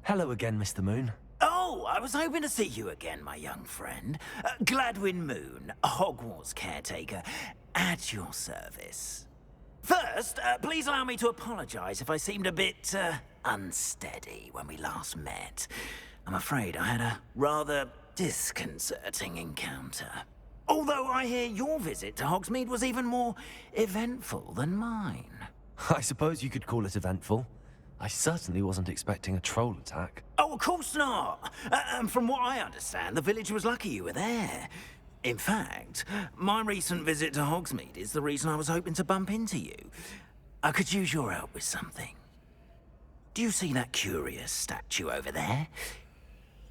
Hello again, Mr. Moon. Oh, I was hoping to see you again, my young friend. Gladwin Moon, Hogwarts caretaker, at your service. First, please allow me to apologize if I seemed a bit, unsteady when we last met. I'm afraid I had a rather disconcerting encounter. Although I hear your visit to Hogsmeade was even more eventful than mine. I suppose you could call it eventful. I certainly wasn't expecting a troll attack. Oh, of course not. And from what I understand, the village was lucky you were there. In fact, my recent visit to Hogsmeade is the reason I was hoping to bump into you. I could use your help with something. Do you see that curious statue over there?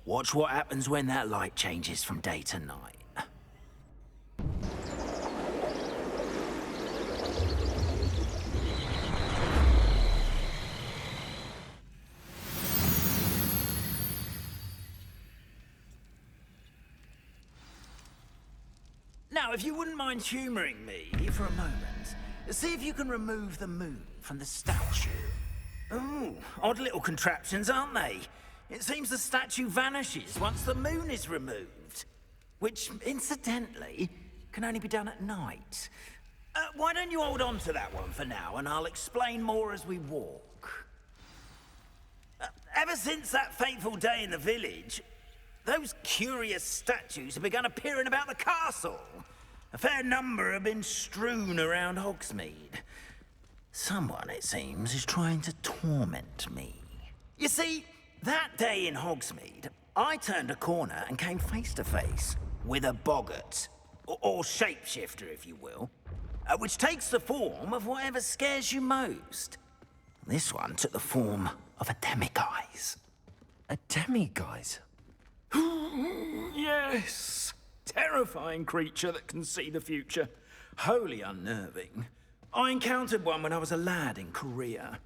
Watch what happens when that light changes from day to night. Now, if you wouldn't mind humoring me for a moment, see if you can remove the moon from the statue. Ooh, odd little contraptions, aren't they? It seems the statue vanishes once the moon is removed. Which, incidentally, can only be done at night. Why don't you hold on to that one for now, and I'll explain more as we walk. Ever since that fateful day in the village, those curious statues have begun appearing about the castle. A fair number have been strewn around Hogsmeade. Someone, it seems, is trying to torment me. You see, that day in Hogsmeade, I turned a corner and came face to face with a boggart, or shapeshifter, if you will, which takes the form of whatever scares you most. This one took the form of a demiguise. A demiguise? Yes. Terrifying creature that can see the future. Wholly unnerving. I encountered one when I was a lad in Korea.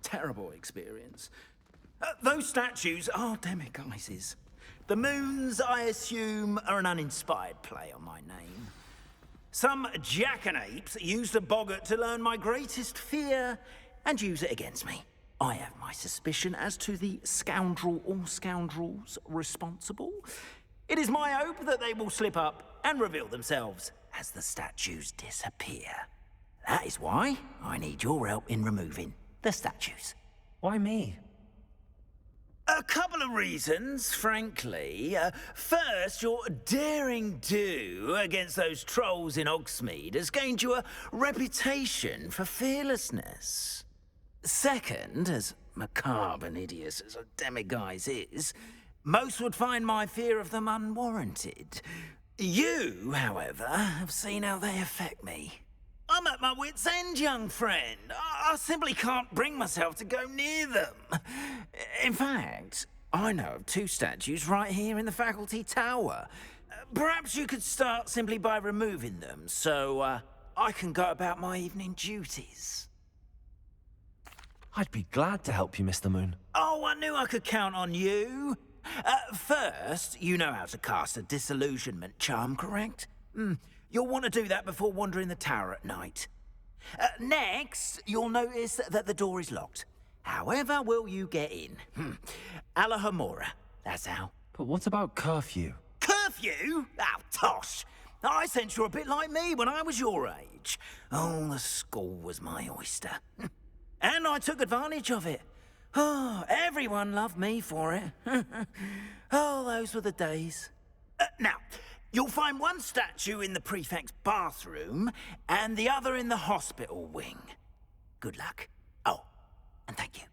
Terrible experience. Those statues are demiguises. The moons, I assume, are an uninspired play on my name. Some jackanapes used a boggart to learn my greatest fear and use it against me. I have my suspicion as to the scoundrel or scoundrels responsible. It is my hope that they will slip up and reveal themselves as the statues disappear. That is why I need your help in removing the statues. Why me? A couple of reasons, frankly. First, your daring do against those trolls in Hogsmeade has gained you a reputation for fearlessness. Second, as macabre and hideous as a demiguise is, most would find my fear of them unwarranted. You, however, have seen how they affect me. I'm at my wit's end, young friend. I simply can't bring myself to go near them. In fact, I know of two statues right here in the faculty tower. Perhaps you could start simply by removing them, so I can go about my evening duties. I'd be glad to help you, Mr. Moon. Oh, I knew I could count on you. First, you know how to cast a disillusionment charm, correct? You'll want to do that before wandering the tower at night. Next, you'll notice that the door is locked. However will you get in? Alahomora, that's how. But what about curfew? Curfew? Oh, tosh. I sense you're a bit like me when I was your age. Oh, the school was my oyster. And I took advantage of it. Oh, everyone loved me for it. Oh, those were the days. Now, you'll find one statue in the prefect's bathroom and the other in the hospital wing. Good luck. Oh, and thank you.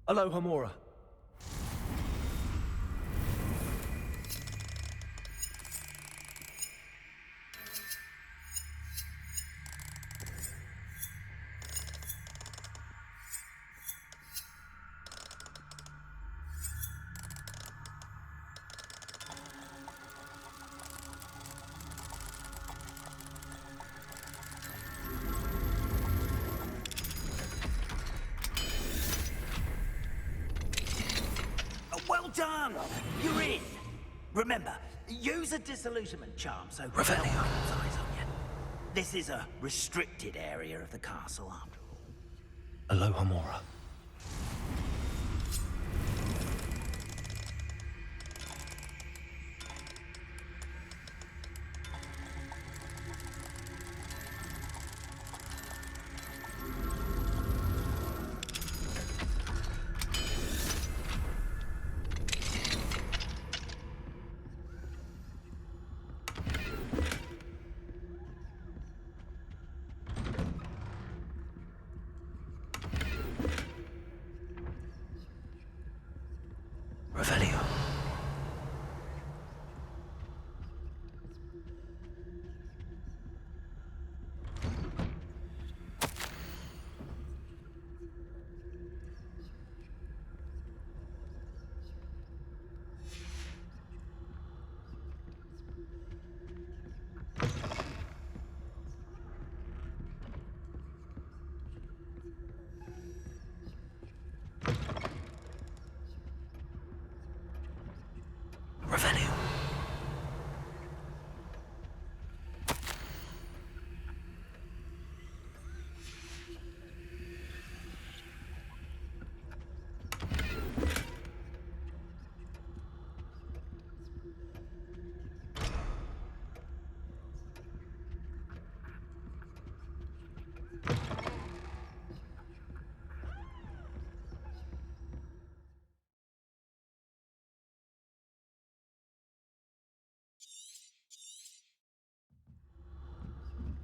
Alohomora. done. You're in. Remember, use a disillusionment charm so Revelio. no one keeps eyes on you. This is a restricted area of the castle, after all. Aloha Mora. Revelio. Revelio.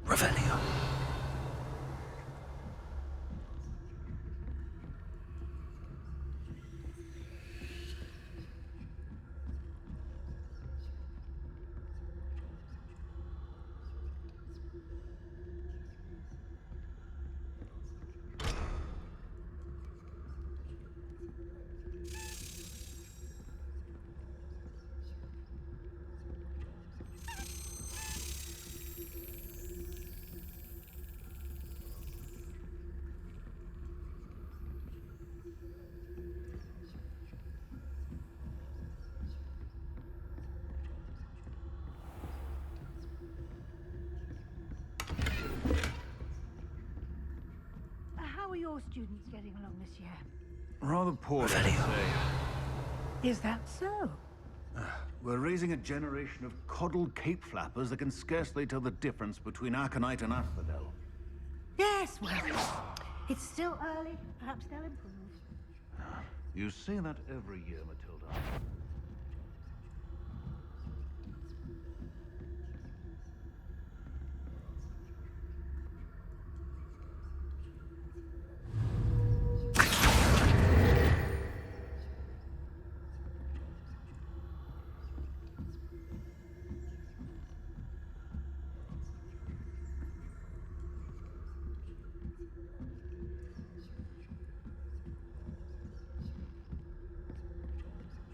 Revelio. How are your students getting along this year? Rather poorly, I'd Revelio. say. Is that so? We're raising a generation of coddled cape flappers that can scarcely tell the difference between Aconite and Asphodel. Yes, well, it's still early. Perhaps they'll improve. You say that every year, Matilda.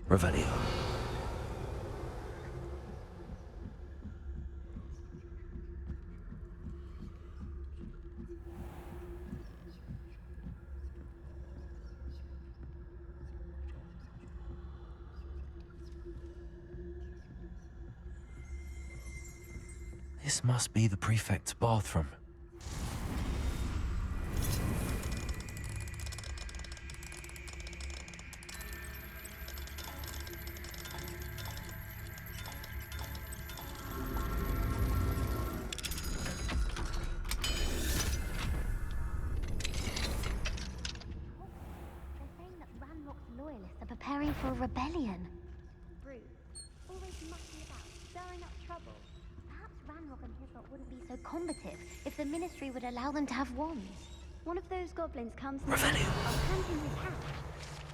Revelio. This must be the prefect's bathroom. They're saying that Ranrock's loyalists are preparing for a rebellion. Rude. Always mucking about, stirring up trouble. Perhaps Ranrock and his lot wouldn't be so combative if the Ministry would allow them to have wands. One of those goblins comes and Revelio. I'll hand him his hat.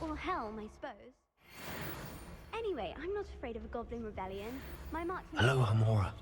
Or helm, I suppose. Anyway, I'm not afraid of a goblin rebellion. My marksman... Aloha Mora.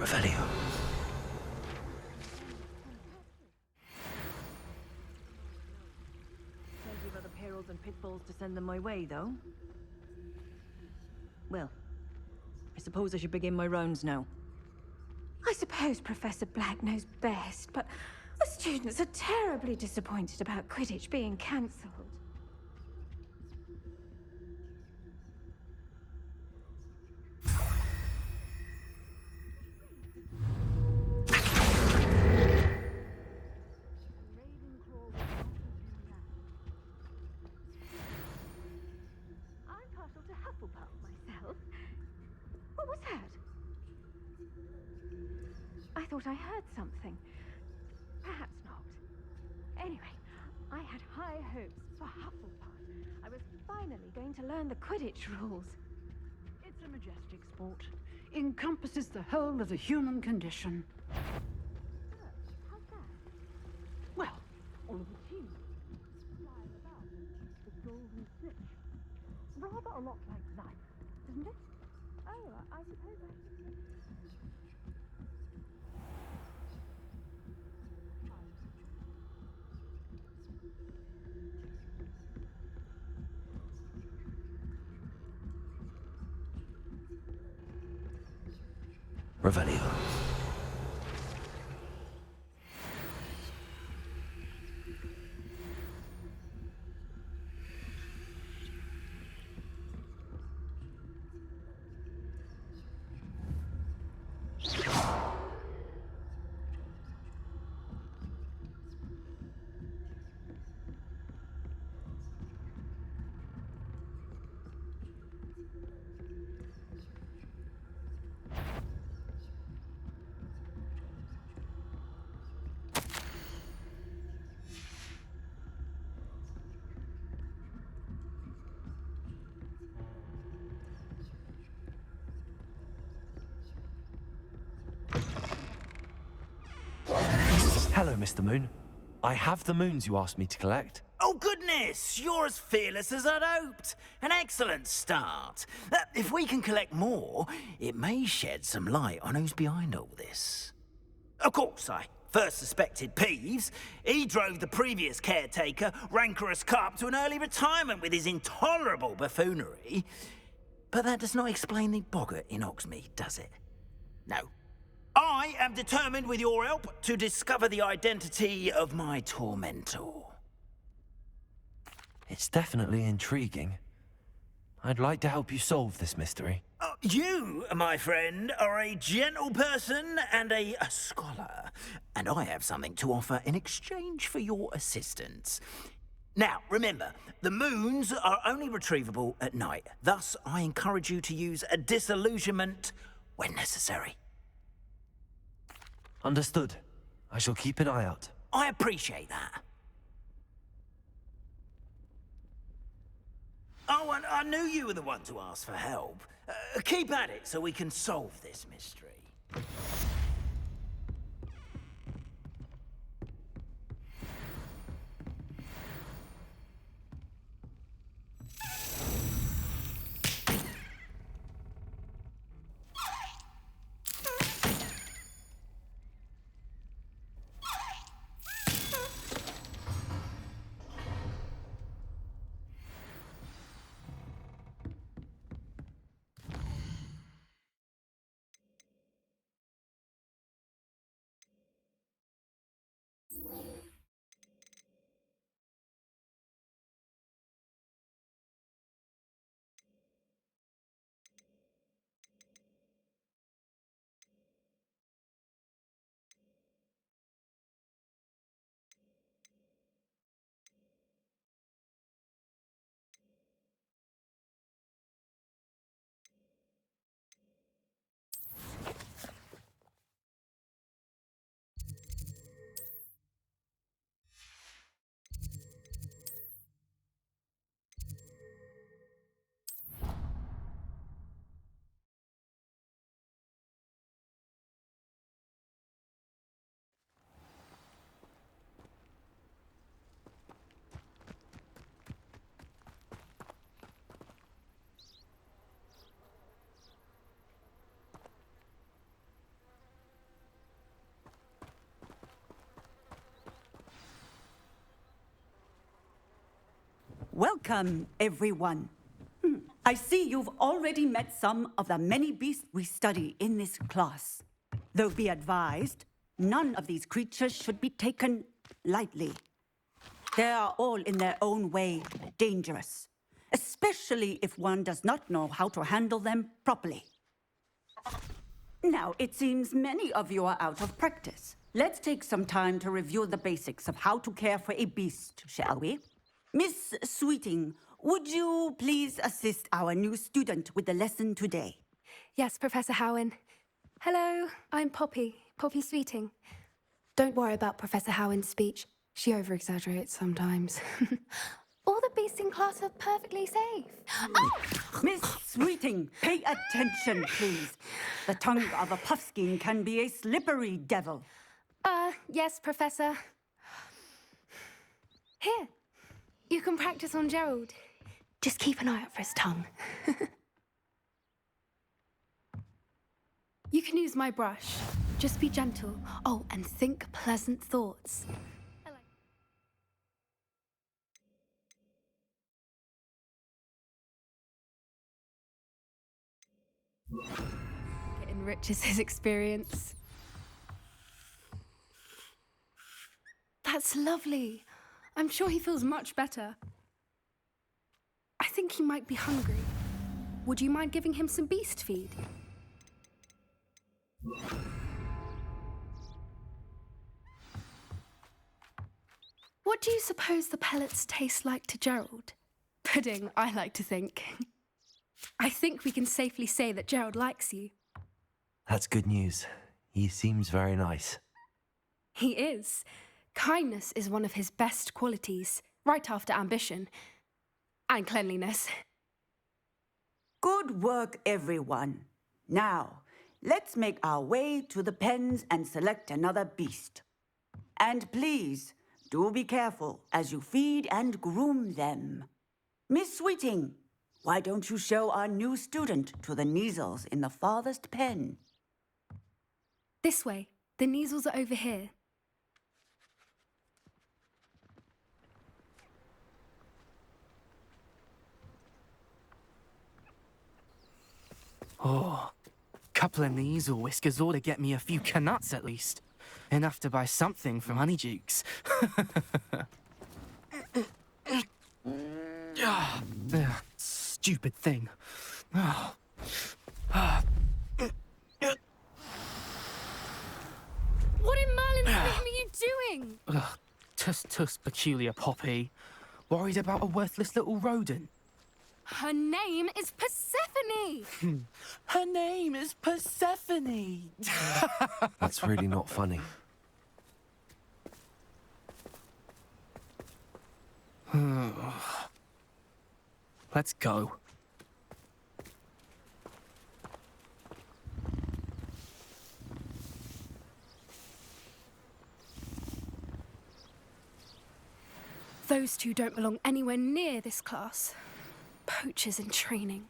Revelio. Plenty of other perils and pitfalls to send them my way, though. Well, I suppose I should begin my rounds now. I suppose Professor Black knows best, but the students are terribly disappointed about Quidditch being cancelled. I'm partial to Hufflepuff myself. What was that? I thought I heard something. Perhaps not. Anyway, I had high hopes for Hufflepuff. I was finally going to learn the Quidditch rules. It's a majestic sport. Encompasses the whole of the human condition. How's that? Well, all of the teams fly about the golden snitch. Rather a lot like life, isn't it? Oh, I suppose I... Revelio. Hello, Mr. Moon. I have the moons you asked me to collect. Oh, goodness! You're as fearless as I'd hoped. An excellent start. If we can collect more, it may shed some light on who's behind all this. Of course, I first suspected Peeves. He drove the previous caretaker, Rancorous Carp, to an early retirement with his intolerable buffoonery. But that does not explain the boggart in Hogsmeade, does it? No. I am determined, with your help, to discover the identity of my tormentor. It's definitely intriguing. I'd like to help you solve this mystery. You, my friend, are a gentle person and a scholar, and I have something to offer in exchange for your assistance. Now, remember, the moons are only retrievable at night. Thus, I encourage you to use a disillusionment when necessary. Understood. I shall keep an eye out. I appreciate that. Oh, and I knew you were the one to ask for help. Keep at it so we can solve this mystery. Welcome, everyone. I see you've already met some of the many beasts we study in this class. Though be advised, none of these creatures should be taken lightly. They are all in their own way dangerous, especially if one does not know how to handle them properly. Now, it seems many of you are out of practice. Let's take some time to review the basics of how to care for a beast, shall we? Miss Sweeting, would you please assist our new student with the lesson today? Yes, Professor Howen. Hello, I'm Poppy Sweeting. Don't worry about Professor Howen's speech. She over-exaggerates sometimes. All the beasts in class are perfectly safe. Oh! Miss Sweeting, pay attention, please. The tongue of a puffskein can be a slippery devil. Yes, Professor. Here, you can practice on Gerald. Just keep an eye out for his tongue. You can use my brush. Just be gentle. Oh, and think pleasant thoughts. It enriches his experience. That's lovely. I'm sure he feels much better. I think he might be hungry. Would you mind giving him some beast feed? What do you suppose the pellets taste like to Gerald? Pudding, I like to think. I think we can safely say that Gerald likes you. That's good news. He seems very nice. He is. Kindness is one of his best qualities, right after ambition. And cleanliness. Good work, everyone. Now, let's make our way to the pens and select another beast. And please, do be careful as you feed and groom them. Miss Sweeting, why don't you show our new student to the Neasels in the farthest pen? This way. The Neasels are over here. Oh, couple of Neasel whiskers ought to get me a few canuts at least. Enough to buy something from Honeydukes. Stupid thing. Oh. What in Merlin's name are you doing? Tuss, peculiar Poppy. Worried about a worthless little rodent. Her name is Persephone! Her name is Persephone! That's really not funny. Let's go. Those two don't belong anywhere near this class. Poachers in training.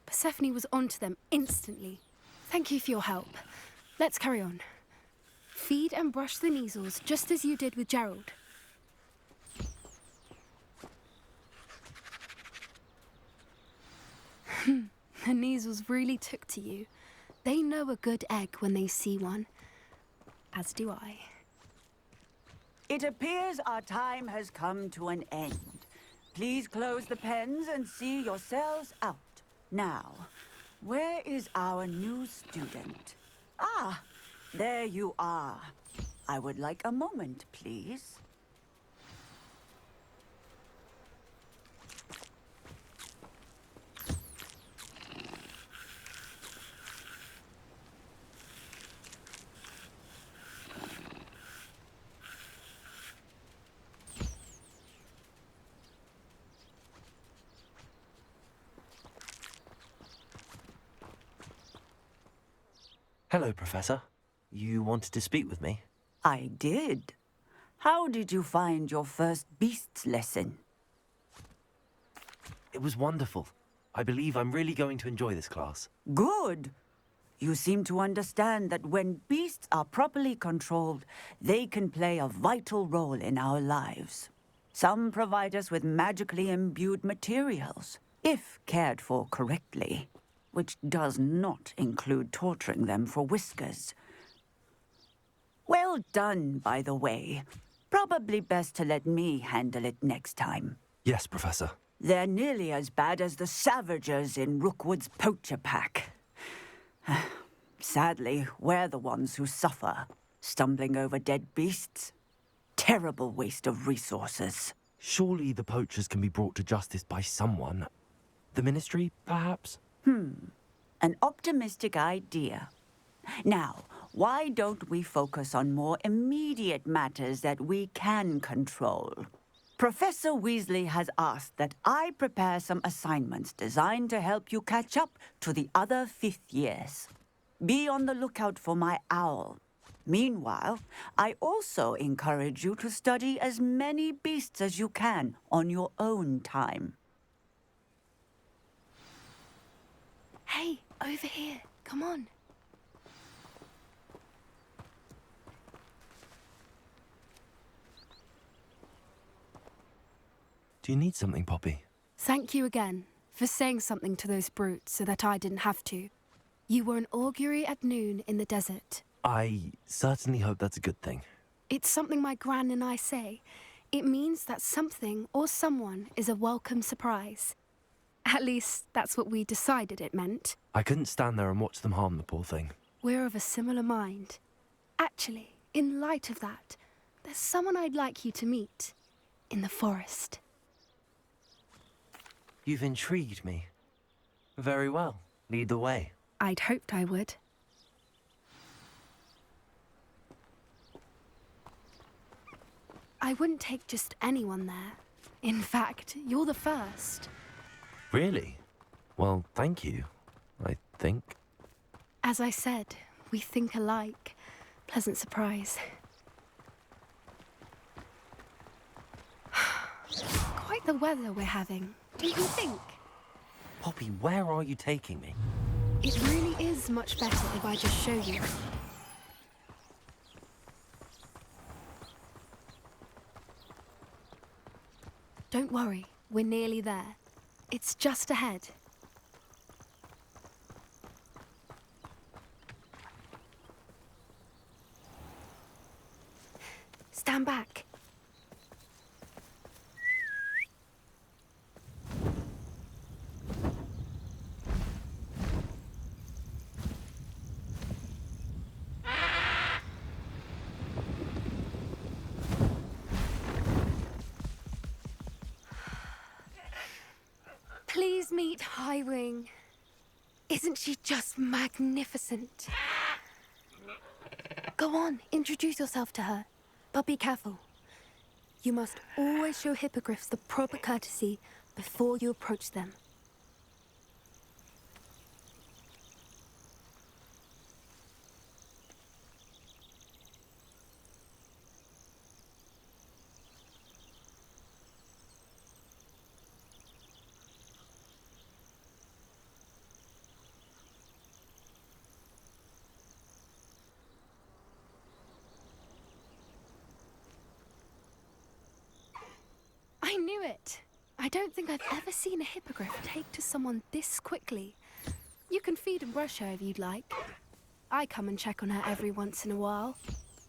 Persephone was onto them instantly. Thank you for your help. Let's carry on. Feed and brush the Neasels just as you did with Gerald. The Neasels really took to you. They know a good egg when they see one. As do I. It appears our time has come to an end. Please close the pens and see yourselves out. Now, where is our new student? Ah, there you are. I would like a moment, please. Hello, Professor. You wanted to speak with me? I did. How did you find your first beasts lesson? It was wonderful. I believe I'm really going to enjoy this class. Good. You seem to understand that when beasts are properly controlled, they can play a vital role in our lives. Some provide us with magically imbued materials, if cared for correctly, which does not include torturing them for whiskers. Well done, by the way. Probably best to let me handle it next time. Yes, Professor. They're nearly as bad as the Savagers in Rookwood's poacher pack. Sadly, we're the ones who suffer, stumbling over dead beasts. Terrible waste of resources. Surely the poachers can be brought to justice by someone. The Ministry, perhaps? An optimistic idea. Now, why don't we focus on more immediate matters that we can control? Professor Weasley has asked that I prepare some assignments designed to help you catch up to the other fifth years. Be on the lookout for my owl. Meanwhile, I also encourage you to study as many beasts as you can on your own time. Hey, over here. Come on. Do you need something, Poppy? Thank you again for saying something to those brutes so that I didn't have to. You were an augury at noon in the desert. I certainly hope that's a good thing. It's something my gran and I say. It means that something or someone is a welcome surprise. At least, that's what we decided it meant. I couldn't stand there and watch them harm the poor thing. We're of a similar mind. Actually, in light of that, there's someone I'd like you to meet. In the forest. You've intrigued me. Very well. Lead the way. I'd hoped I would. I wouldn't take just anyone there. In fact, you're the first. Really? Well, thank you, I think. As I said, we think alike. Pleasant surprise. Quite the weather we're having, don't you think? Poppy, where are you taking me? It really is much better if I just show you. Don't worry, we're nearly there. It's just ahead. Stand back. Please meet Highwing. Isn't she just magnificent? Go on, introduce yourself to her. But be careful. You must always show hippogriffs the proper courtesy before you approach them. I knew it. I don't think I've ever seen a hippogriff take to someone this quickly. You can feed and brush her if you'd like. I come and check on her every once in a while.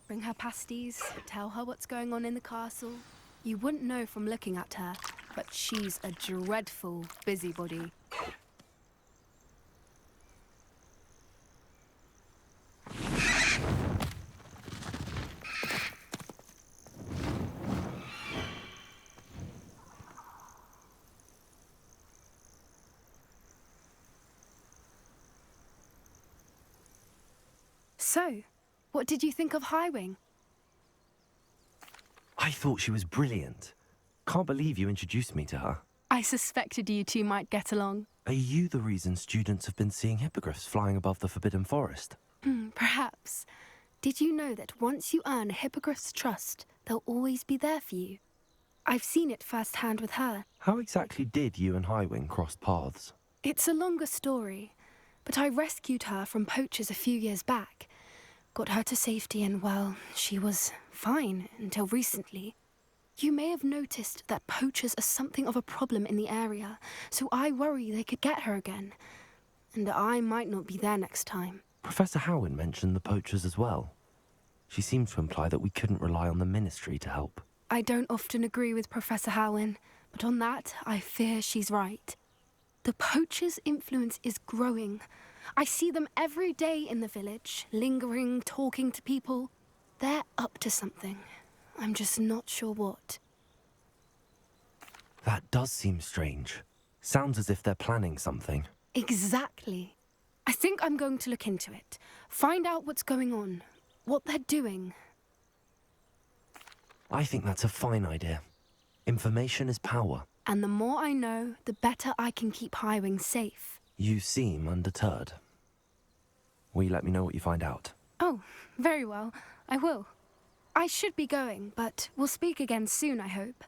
Bring her pasties, tell her what's going on in the castle. You wouldn't know from looking at her, but she's a dreadful busybody. So, what did you think of Highwing? I thought she was brilliant. Can't believe you introduced me to her. I suspected you two might get along. Are you the reason students have been seeing hippogriffs flying above the Forbidden Forest? Perhaps. Did you know that once you earn a hippogriff's trust, they'll always be there for you? I've seen it firsthand with her. How exactly did you and Highwing cross paths? It's a longer story, but I rescued her from poachers a few years back. Got her to safety and, well, she was fine until recently. You may have noticed that poachers are something of a problem in the area, so I worry they could get her again. And I might not be there next time. Professor Howin mentioned the poachers as well. She seemed to imply that we couldn't rely on the Ministry to help. I don't often agree with Professor Howin, but on that, I fear she's right. The poachers' influence is growing. I see them every day in the village, lingering, talking to people. They're up to something. I'm just not sure what. That does seem strange. Sounds as if they're planning something. Exactly. I think I'm going to look into it. Find out what's going on, what they're doing. I think that's a fine idea. Information is power. And the more I know, the better I can keep Highwing safe. You seem undeterred. Will you let me know what you find out? Oh, very well. I will. I should be going, but we'll speak again soon, I hope.